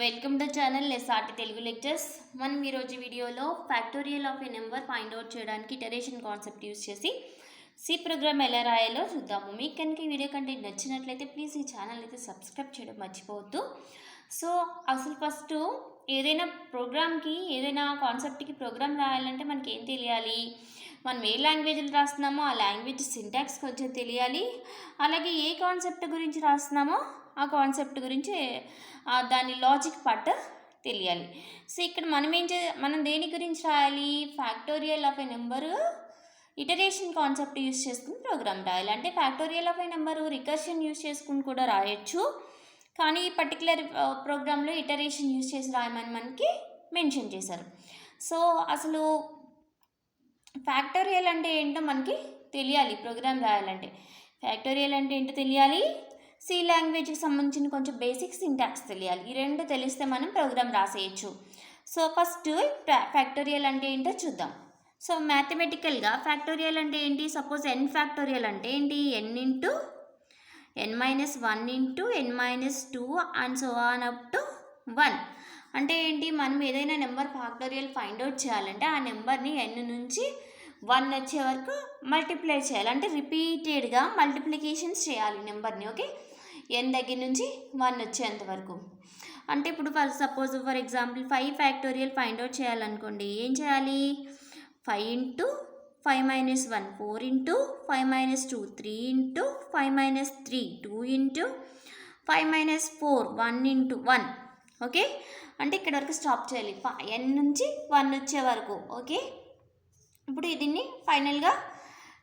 Welcome to channel SRT Telugu lectures. మనం ఈరోజు వీడియోలో factorial of a number find out చేయడానికి ఇటరేషన్ కాన్సెప్ట్ యూస్ చేసి సి ప్రోగ్రామ్ ఎలా రాయాలో చూద్దాము. మీకు కనుక ఈ వీడియో కంటెంట్ నచ్చినట్లయితే ప్లీజ్ ఈ ఛానల్ అయితే సబ్స్క్రైబ్ చేయడం మర్చిపోవద్దు. సో అసలు ఫస్ట్ ఏదైనా ప్రోగ్రామ్కి ఏదైనా కాన్సెప్ట్కి ప్రోగ్రామ్ రాయాలంటే మనకి ఏం తెలియాలి, మనం ఏ లాంగ్వేజ్లో రాస్తున్నామో ఆ లాంగ్వేజ్ సింటాక్స్ కొంచెం తెలియాలి, అలాగే ఏ కాన్సెప్ట్ గురించి రాస్తున్నామో ఆ కాన్సెప్ట్ గురించి దాని లాజిక్ పార్ట్ తెలియాలి. సో ఇక్కడ మనం దేని గురించి రాయాలి, factorial of A number iteration concept use చేసుకుని ప్రోగ్రామ్ రాయాలి. అంటే factorial of A number recursion use చేసుకుని కూడా రాయొచ్చు, కానీ ఈ పర్టికులర్ ప్రోగ్రాంలో ఇటరేషన్ యూస్ చేసి రాయమని మనకి మెన్షన్ చేశారు. సో అసలు ఫ్యాక్టోరియల్ అంటే ఏంటో మనకి తెలియాలి. ప్రోగ్రామ్ రాయాలంటే ఫ్యాక్టోరియల్ అంటే ఏంటో తెలియాలి, సి లాంగ్వేజ్కి సంబంధించిన కొంచెం బేసిక్ సింటాక్స్ తెలియాలి. ఈ రెండు తెలిస్తే మనం ప్రోగ్రామ్ రాసేయచ్చు. సో ఫస్ట్ ఫ్యాక్టోరియల్ అంటే ఏంటో చూద్దాం. సో మ్యాథమెటికల్గా ఫ్యాక్టోరియల్ అంటే ఏంటి, సపోజ్ ఎన్ ఫ్యాక్టోరియల్ అంటే ఏంటి, ఎన్ into n minus 1 into n minus 2 and so on up to 1. అంటే ఏంటి, మనం ఏదైనా నెంబర్ ఫ్యాక్టోరియల్ ఫైండ్ అవుట్ చేయాలంటే ఆ నెంబర్ని n నుంచి 1 వచ్చే వరకు మల్టిప్లై చేయాలి. అంటే రిపీటెడ్గా మల్టిప్లికేషన్స్ చేయాలి నెంబర్ని. ఓకే, n దగ్గర నుంచి 1 వచ్చేంత వరకు. అంటే ఇప్పుడు for example 5 factorial find out చేయాలనుకోండి, ఏం చేయాలి, 5 into 5 minus 1 4 into 5 minus 2 3 into 5 minus 3 2 into 5 minus 4 1 into 1. Okay, అంటే ఇక్కడ వరకు స్టాప్ చేయాలి, n నుంచి 1 వచ్చే వరకు. ఓకే, ఇప్పుడు దీన్ని ఫైనల్గా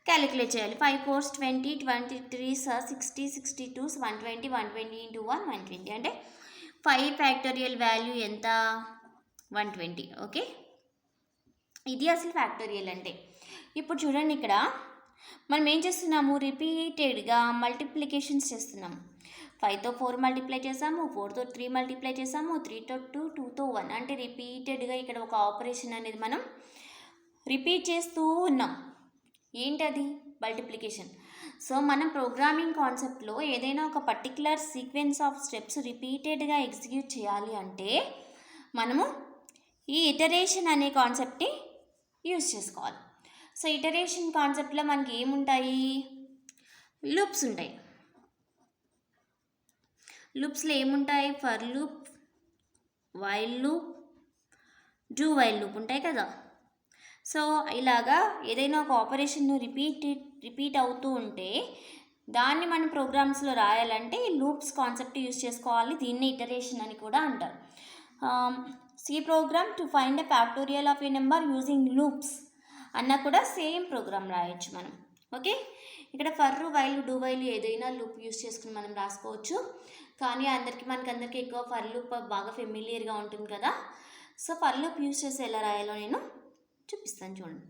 క్యాలిక్యులేట్ చేయాలి. 5 4 20 23 60 62 120 120 into 1 120. అంటే 5 ఫ్యాక్టోరియల్ వాల్యూ ఎంత, 120. ఓకే, ఇది అసలు ఫ్యాక్టోరియల్ అంటే. ఇప్పుడు చూడండి, ఇక్కడ మనం ఏం చేస్తున్నాము, రిపీటెడ్గా మల్టిప్లికేషన్స్ చేస్తున్నాము. 5తో 4 మల్టిప్లై చేసాము, 4తో 3 మల్టిప్లై చేసాము, 3తో 2 2తో 1. అంటే రిపీటెడ్గా ఇక్కడ ఒక ఆపరేషన్ అనేది మనం రిపీట్ చేస్తూ ఉన్నాం. ఏంటది, మల్టిప్లికేషన్. సో మనం ప్రోగ్రామింగ్ కాన్సెప్ట్లో ఏదైనా ఒక పర్టికులర్ సీక్వెన్స్ ఆఫ్ స్టెప్స్ రిపీటెడ్గా ఎగ్జిక్యూట్ చేయాలి అంటే మనము ఈ ఇటరేషన్ అనే కాన్సెప్ట్ని యూజ్ చేసుకోవాలి. సో ఇటరేషన్ కాన్సెప్ట్లో మనకి ఏముంటాయి, లూప్స్ ఉంటాయి. లూప్స్లో ఏముంటాయి, for loop, while loop, do while loop ఉంటాయి కదా. సో ఇలాగా ఏదైనా ఒక ఆపరేషన్ను రిపీట్ అవుతూ ఉంటే దాన్ని మనం ప్రోగ్రామ్స్లో రాయాలంటే ఈ లూప్స్ కాన్సెప్ట్ యూజ్ చేసుకోవాలి. దీన్ని ఇటరేషన్ అని కూడా అంటారు. C program to find a factorial of a number using loops అన్న కూడా సేమ్ ప్రోగ్రామ్ రాయొచ్చు మనం. ఓకే, ఇక్కడ ఫర్ వైల్ డూ వైల్ ఏదైనా లూప్ యూస్ చేసుకుని మనం రాసుకోవచ్చు, కానీ మనకందరికీ ఎక్కువ ఫర్ లూప్ బాగా ఫెమిలియర్గా ఉంటుంది కదా. సో ఫర్ లూప్ యూస్ చేసి ఎలా రాయాలో నేను చూపిస్తాను, చూడండి.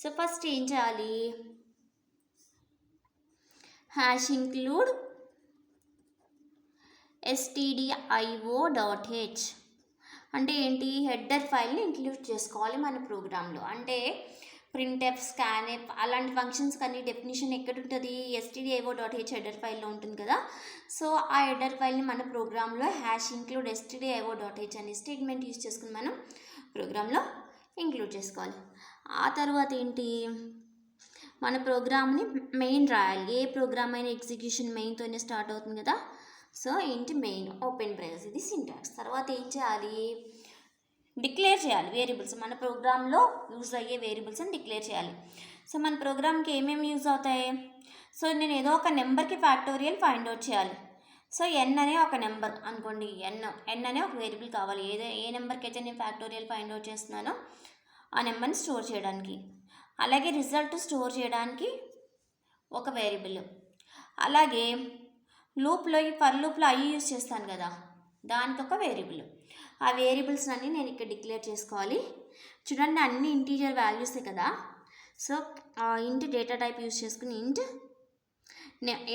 సో ఫస్ట్ ఏం చేయాలి, హ్యాష్ ఇంక్లూడ్ stdio.h అంటే ఏంటి, హెడర్ ఫైల్ని ఇంక్లూడ్ చేసుకోవాలి మన ప్రోగ్రాంలో. అంటే ప్రింట్ఎఫ్, స్కాన్ఎఫ్ అలాంటి ఫంక్షన్స్ కానీ డెఫినేషన్ ఎక్కడ ఉంటుంది, stdio.h హెడర్ ఫైల్లో ఉంటుంది కదా. సో ఆ హెడర్ ఫైల్ని మన ప్రోగ్రాంలో హ్యాష్ ఇంక్లూడ్ stdio.h అనే స్టేట్మెంట్ యూజ్ చేసుకుని మనం ప్రోగ్రాంలో ఇంక్లూడ్ చేసుకోవాలి. ఆ తర్వాత ఏంటి, మన ప్రోగ్రామ్ని మెయిన్ రాయాలి. ఏ ప్రోగ్రామ్ అయినా ఎగ్జిక్యూషన్ మెయిన్తోనే స్టార్ట్ అవుతుంది కదా. సో ఏంటి, మెయిన్ ఓపెన్ బ్రేస్, ఇది సింటాక్స్. తర్వాత ఏం చేయాలి, డిక్లేర్ చేయాలి వేరియబుల్స్. మన ప్రోగ్రాంలో యూజ్ అయ్యే వేరియబుల్స్ని డిక్లేర్ చేయాలి. సో మన ప్రోగ్రామ్కి ఏమేమి యూజ్ అవుతాయి, సో నేను ఏదో ఒక నెంబర్కి ఫ్యాక్టోరియల్ ఫైండ్ అవుట్ చేయాలి. సో ఎన్ అనే ఒక నెంబర్ అనుకోండి, ఎన్ అనే ఒక వేరియబుల్ కావాలి. ఏ నెంబర్కి అయితే నేను ఫ్యాక్టోరియల్ ఫైండ్ అవుట్ చేస్తున్నానో ఆ నెంబర్ని స్టోర్ చేయడానికి. అలాగే రిజల్ట్ స్టోర్ చేయడానికి ఒక వేరియబుల్. అలాగే లూప్లో, ఈ ఫర్ లూప్లో ఐ యూజ్ చేస్తాను కదా, దానికి ఒక వేరియబుల్. ఆ వేరియబుల్స్ అన్నీ నేను ఇక్కడ డిక్లేర్ చేసుకోవాలి. చూడండి, అన్ని ఇంటీజర్ వాల్యూసే కదా. సో ఇంట్ డేటా టైప్ యూజ్ చేసుకుని ఇంట్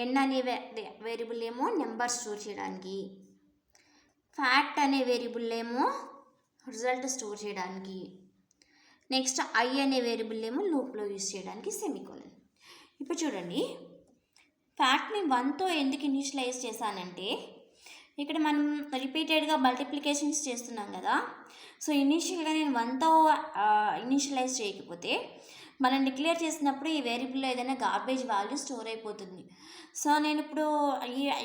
ఎన్ అనే వేరియబుల్ ఏమో నెంబర్ స్టోర్ చేయడానికి, ఫ్యాక్ట్ అనే వేరియబుల్ ఏమో రిజల్ట్ స్టోర్ చేయడానికి, నెక్స్ట్ ఐ అనే వేరియబుల్ ఏమో లూప్లో యూజ్ చేయడానికి, సెమికోలన్. ఇప్పుడు చూడండి, ఫ్యాక్ట్ని 1తో ఎందుకు ఇనిషియలైజ్ చేశానంటే ఇక్కడ మనం రిపీటెడ్గా మల్టిప్లికేషన్స్ చేస్తున్నాం కదా. సో ఇనీషియల్గా నేను 1తో ఇనిషియలైజ్ చేయకపోతే మనం డిక్లేర్ చేసినప్పుడు ఈ వేరియబుల్లో ఏదైనా గార్బేజ్ వాల్యూ స్టోర్ అయిపోతుంది. సో నేను ఇప్పుడు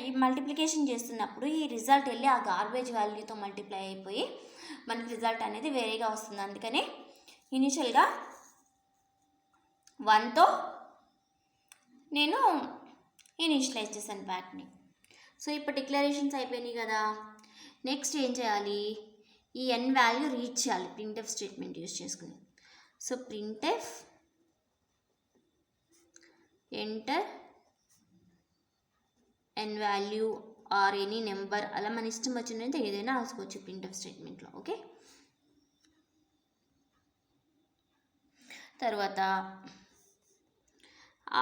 ఈ మల్టిప్లికేషన్ చేస్తున్నప్పుడు ఈ రిజల్ట్ వెళ్ళి ఆ గార్బేజ్ వాల్యూతో మల్టిప్లై అయిపోయి మనకి రిజల్ట్ అనేది వేరేగా వస్తుంది. అందుకనే ఇనిషియల్గా 1తో నేను ఇనిషియలైజ్ చేశాను ఫ్యాక్ట్ని. సో ఇప్పుడు డిక్లరేషన్స్ అయిపోయినాయి కదా. నెక్స్ట్ ఏం చేయాలి, ఈ ఎన్ వాల్యూ రీచ్ చేయాలి ప్రింట్ఎఫ్ స్టేట్మెంట్ యూజ్ చేసుకుని. So printf enter N value or any number, అలా మన ఇష్టం వచ్చినట్టు ఏదైనా రాసుకోవచ్చు ప్రింట్ఎఫ్ స్టేట్మెంట్లో. ఓకే, తర్వాత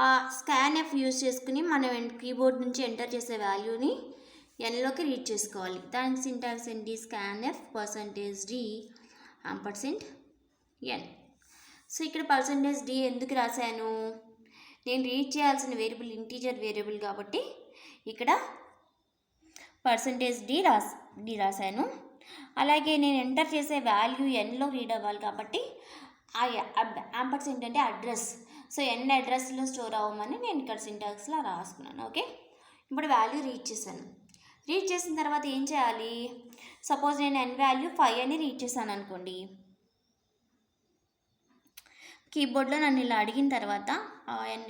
ఆ స్కాన్ ఎఫ్ యూజ్ చేసుకుని మనం కీబోర్డ్ నుంచి ఎంటర్ చేసే వాల్యూని ఎన్లోకి రీడ్ చేసుకోవాలి. దానికి సింటాక్స్ ఏంటి, scan F %d %n. So ఇక్కడ %d ఎందుకు రాశాను, నేను రీడ్ చేయాల్సిన వేరియబుల్ ఇంటీజర్ వేరియబుల్ కాబట్టి ఇక్కడ %d రాశాను. అలాగే నేను ఎంటర్ చేసే వాల్యూ ఎన్లో రీడ్ అవ్వాలి కాబట్టి ఆ యాంపర్సెంట్ అంటే అడ్రస్, సో ఎన్ అడ్రస్లో స్టోర్ అవ్వమని నేను ఇక్కడ సింటాక్స్లో రాసుకున్నాను. ఓకే, ఇప్పుడు వాల్యూ రీడ్ చేశాను. రీడ్ చేసిన తర్వాత ఏం చేయాలి, సపోజ్ నేను ఎన్ వాల్యూ 5 అని రీడ్ చేశాను అనుకోండి. కీబోర్డ్లో నన్ను ఇలా అడిగిన తర్వాత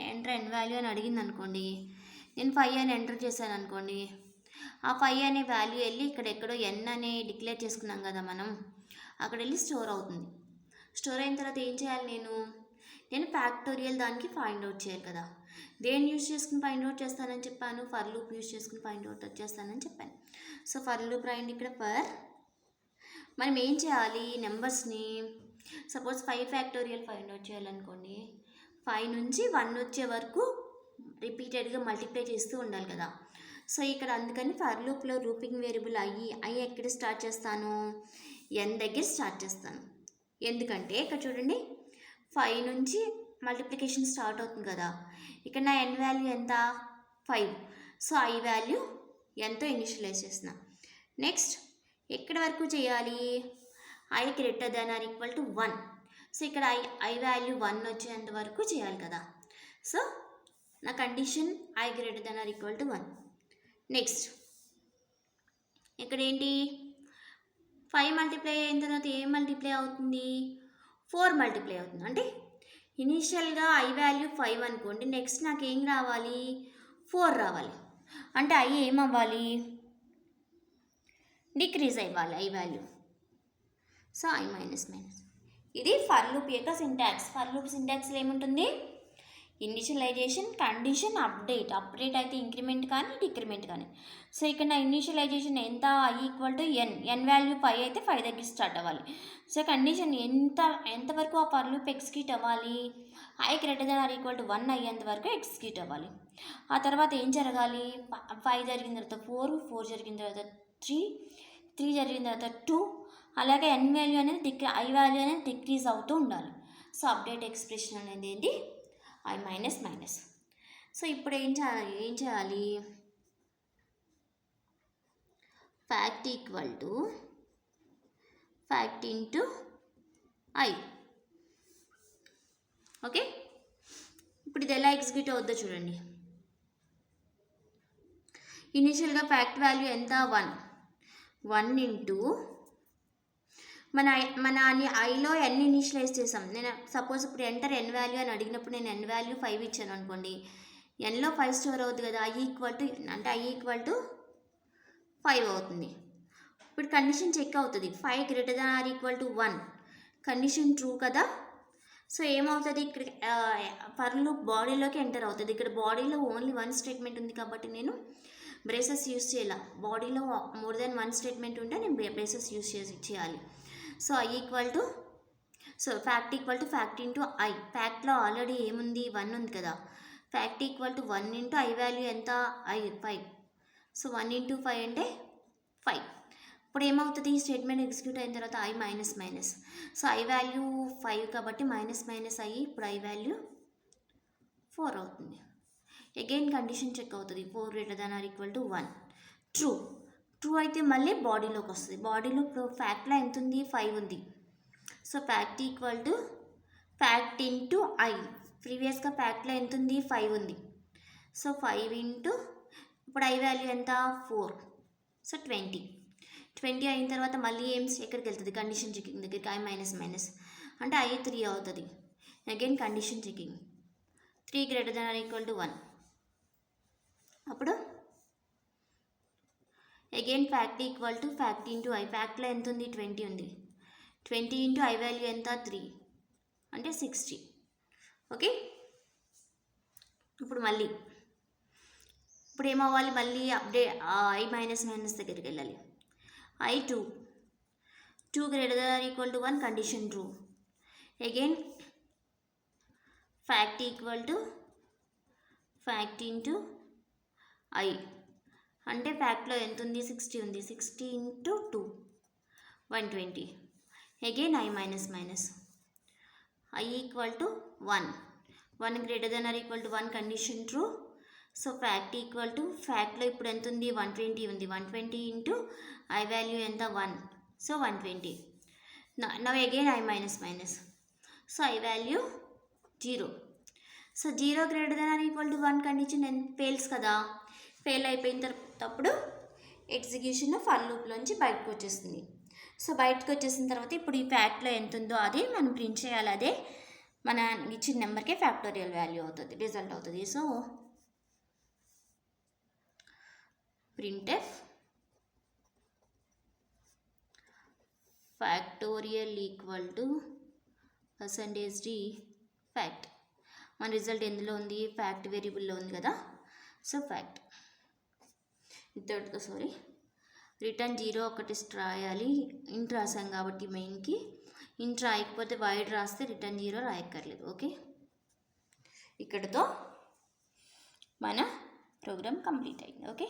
ఎంటర్ ఎన్ వాల్యూ అని అడిగింది అనుకోండి, నేను 5 అని ఎంటర్ చేశాను అనుకోండి. ఆ 5 అనే వాల్యూ వెళ్ళి ఇక్కడ ఎక్కడో ఎన్ అనే డిక్లేర్ చేసుకున్నాం కదా మనం, అక్కడ వెళ్ళి స్టోర్ అవుతుంది. స్టోర్ అయిన తర్వాత ఏం చేయాలి, నేను ఫ్యాక్టోరియల్ దానికి ఫైండ్ అవుట్ చేయాలి కదా. దేన్ని యూజ్ చేసుకుని ఫైండ్ అవుట్ చేస్తానని చెప్పాను, ఫర్ లూప్ యూజ్ చేసుకుని ఫైండ్ అవుట్ చేస్తానని చెప్పాను. సో ఫర్ లూప్ రాయండి ఇక్కడ. ఫర్ మనం ఏం చేయాలి, నెంబర్స్ని సపోజ్ 5 ఫ్యాక్టోరియల్ ఫైండ్ అవుట్ చేయాలనుకోండి, 5 నుంచి 1 వచ్చే వరకు రిపీటెడ్గా మల్టిప్లై చేస్తూ ఉండాలి కదా. సో ఇక్కడ అందుకని ఫర్ లూప్లో రూపింగ్ వేరియబుల్ ఐ ఎక్కడ స్టార్ట్ చేస్తాను, ఎన్ దగ్గర స్టార్ట్ చేస్తాను. ఎందుకంటే ఇక్కడ చూడండి 5 నుంచి మల్టిప్లికేషన్ స్టార్ట్ అవుతుంది కదా. ఇక్కడ నా ఎన్ వాల్యూ ఎంత, 5. సో ఐ వాల్యూ ఎంతో ఇనిషియలైజ్ చేసిన. నెక్స్ట్ ఎక్కడి వరకు చేయాలి, I greater than or equal to 1. So ఇక్కడ ఐ వాల్యూ 1 వచ్చేంత వరకు చేయాలి కదా. సో నా condition I greater than or equal to 1. Next ఇక్కడ ఏంటి, 5 మల్టిప్లై అయిన తర్వాత ఏం మల్టిప్లై అవుతుంది, 4 మల్టిప్లై అవుతుంది. అంటే ఇనీషియల్గా ఐ వాల్యూ 5 అనుకోండి, నెక్స్ట్ నాకు ఏం రావాలి, 4 రావాలి. అంటే ఐ ఏమవ్వాలి, డిక్రీజ్ అవ్వాలి I value. So I minus. ఇది ఫర్ లూప్ యొక్క సింటాక్స్. ఫర్ లూప్ సింటాక్స్లో ఏముంటుంది, ఇనిషియలైజేషన్, కండిషన్, అప్డేట్ అయితే ఇంక్రిమెంట్ కానీ డిక్రిమెంట్ కానీ. సో ఇక్కడ నా ఇనిషియలైజేషన్ ఎంత, I equal to N value 5 అయితే 5 దగ్గర స్టార్ట్ అవ్వాలి. సో కండిషన్ ఎంతవరకు ఆ ఫర్ లూప్ ఎగ్జిక్యూట్ అవ్వాలి, I greater than or equal to 1 అయ్యేంత వరకు ఎగ్జిక్యూట్ అవ్వాలి. ఆ తర్వాత ఏం జరగాలి, 5 జరిగిన తర్వాత 4 జరిగిన తర్వాత 3 జరిగిన తర్వాత 2, అలాగే ఎన్ వాల్యూ అనేది ఐ వాల్యూ అనేది డిక్రీజ్ అవుతూ ఉండాలి. సో అప్డేట్ ఎక్స్ప్రెషన్ అనేది ఏంటి, ఐ మైనస్. సో ఇప్పుడు ఏం చేయాలి, fact equal to fact into I. Okay, ఇప్పుడు ఇది ఎలా ఎగ్జిక్యూట్ అవుద్దో చూడండి. ఇనిషియల్గా ఫ్యాక్ట్ వాల్యూ ఎంత, 1 ఇంటూ మన ఐలో ఎన్ ఇనిషియలైజ్ చేసాం. నేను సపోజ్ ఇప్పుడు ఎంటర్ ఎన్ వాల్యూ అని అడిగినప్పుడు నేను ఎన్ వాల్యూ 5 ఇచ్చాను అనుకోండి, ఎన్లో 5 స్టోర్ అవుతుంది కదా. ఐ ఈక్వల్ టు 5 అవుతుంది. ఇప్పుడు కండిషన్ చెక్ అవుతుంది, 5 greater than or equal to 1, condition true కదా. సో ఏమవుతుంది, ఇక్కడ ఫర్ లూప్ బాడీలోకి ఎంటర్ అవుతుంది. ఇక్కడ బాడీలో ఓన్లీ 1 స్టేట్మెంట్ ఉంది కాబట్టి నేను బ్రేసెస్ యూజ్ చేయాలి. బాడీలో మోర్ దెన్ 1 స్టేట్మెంట్ ఉంటే నేను బ్రేసెస్ యూజ్ చేయాలి. So I equal to fact equal to fact into I. ఫ్యాక్ట్లో ఆల్రెడీ ఏముంది, 1 ఉంది కదా. Fact equal to 1 into I value ఎంత, 5. సో 1 ఇంటూ 5 అంటే 5. ఇప్పుడు ఏమవుతుంది, ఈ స్టేట్మెంట్ ఎగ్జిక్యూట్ అయిన తర్వాత I minus. So I value 5 కాబట్టి మైనస్ అయ్యి ఇప్పుడు ఐ వాల్యూ 4 అవుతుంది. అగైన్ కండిషన్ చెక్ అవుతుంది, 4 greater than or equal to 1. True అయితే మళ్ళీ బాడీలోకి వస్తుంది. బాడీలో ఇప్పుడు ఫ్యాక్ట్లో ఎంత ఉంది, 5 ఉంది. So fact equal to fact into I. ప్రీవియస్గా ఫ్యాక్ట్లో ఎంత ఉంది, 5 ఉంది. సో 5 ఇంటూ ఇప్పుడు ఐ వాల్యూ ఎంత, 4. సో 20 అయిన తర్వాత మళ్ళీ ఎక్కడికి వెళ్తుంది, కండిషన్ చెకింగ్ దగ్గరికి. ఐ మైనస్ మైనస్ అంటే ఐ 3 అవుతుంది. Again condition checking, 3 greater than or equal to 1. అప్పుడు again fact equal to fact into I. ఫ్యాక్ట్లో ఎంత ఉంది, 20 ఉంది. 20 ఇంటూ ఐ వాల్యూ ఎంత, 3 అంటే 60. ఓకే. ఇప్పుడు మళ్ళీ ఇప్పుడు ఏమవ్వాలి, మళ్ళీ ఐ మైనస్ మైనస్ దగ్గరికి వెళ్ళాలి. I 2 greater than or equal to 1 condition true. Again fact equal to fact into I అంటే ఫ్యాక్ట్లో ఎంత ఉంది, 60 ఉంది. 60 into 2 120. Again I minus minus I equal to 1 greater than or equal to 1 condition true. So fact equal to ఫ్యాక్ట్లో ఇప్పుడు ఎంత ఉంది, 120 ఉంది. 120 ఇంటూ ఐ వాల్యూ ఎంత, 1. So 120. Now again I minus minus. So I value 0. So 0 greater than or equal to 1 condition fails కదా. Fail అయిపోయిన తర్వాత execution for లూప్లోంచి బయటకు వచ్చేస్తుంది. సో బయటకు వచ్చేసిన తర్వాత ఇప్పుడు ఈ ఫ్యాక్ట్లో ఎంత ఉందో అది మనం ప్రింట్ చేయాలి. అదే మన ఇచ్చిన నెంబర్కే ఫ్యాక్టోరియల్ వాల్యూ అవుతుంది, రిజల్ట్ అవుతుంది. So printf factorial equal to %d fact. మన రిజల్ట్ ఎందులో ఉంది, ఫ్యాక్ట్ వేరియబుల్లో ఉంది కదా. సో ఫ్యాక్ట్ రిటర్న్ 0 ఒకటి రాయాలి. ఇంట్ రాసాం కాబట్టి మెయిన్కి. ఇంట్ రాయకపోతే వైడ్ రాస్తే రిటర్న్ 0 రాయక్కర్లేదు. ఓకే, ఇక్కడతో మన ప్రోగ్రామ్ కంప్లీట్ అయింది. ఓకే,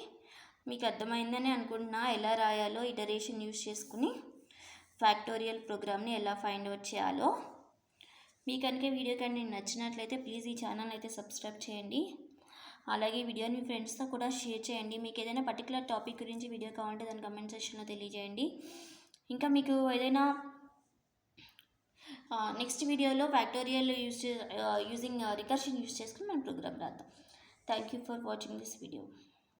మీకు అర్థమైందని అనుకుంటున్నా. ఎలా రాయాలో ఇటరేషన్ యూస్ చేసుకుని ఫ్యాక్టోరియల్ ప్రోగ్రామ్ని ఎలా ఫైండ్ అవుట్ చేయాలో. మీకు కనుక వీడియో కానీ నచ్చినట్లయితే ప్లీజ్ ఈ ఛానల్ అయితే సబ్స్క్రైబ్ చేయండి. అలాగే వీడియోని మీ ఫ్రెండ్స్తో కూడా షేర్ చేయండి. మీకు ఏదైనా పర్టికులర్ టాపిక్ గురించి వీడియో కావాలంటే దాని కమెంట్ సెక్షన్లో తెలియజేయండి. ఇంకా మీకు ఏదైనా నెక్స్ట్ వీడియోలో ఫ్యాక్టోరియల్ యూజింగ్ రికర్షన్ యూస్ చేసుకుని మనం ప్రోగ్రామ్ రాద్దాం. Thank you for watching this video.